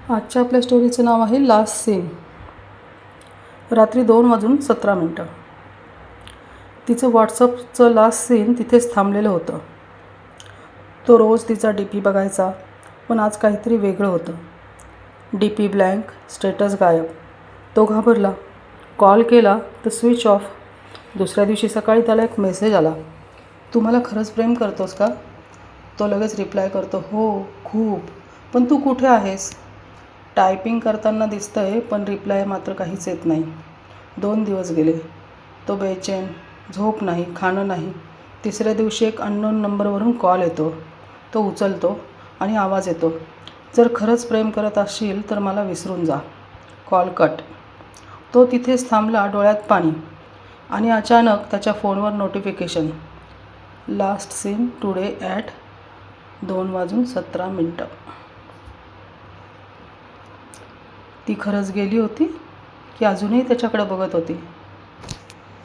आजच्या आपल्या स्टोरीचं नाव आहे लास्ट सीन. रात्री 2:17. तिचं व्हॉट्सअपचं लास्ट सीन तिथेच थांबलेलं होतं. तो रोज तिचा DP बघायचा, पण आज काहीतरी वेगळं होतं. DP ब्लँक, स्टेटस गायब. तो घाबरला. कॉल केला तर स्विच ऑफ. दुसऱ्या दिवशी सकाळी त्याला एक मेसेज आला, तू मला खरंच प्रेम करतोस का? तो लगेच रिप्लाय करतो, हो खूप, पण तू कुठे आहेस? टायपिंग करताना दिसतंय, पण रिप्लाय मात्र काहीच येत नाही. 2 दिवस गेले. तो बेचैन, झोप नाही, खाणं नाही. तिसऱ्या दिवशी एक अननोन नंबरवरून कॉल येतो. तो उचलतो आणि आवाज येतो, जर खरंच प्रेम करत असशील तर मला विसरून जा. Call cut. तो तिथेच थांबला, डोळ्यात पाणी. आणि अचानक त्याच्या फोनवर notification, last seen today at 2:17. ती खरंच गेली होती की अजूनही त्याच्याकडे बघत होती?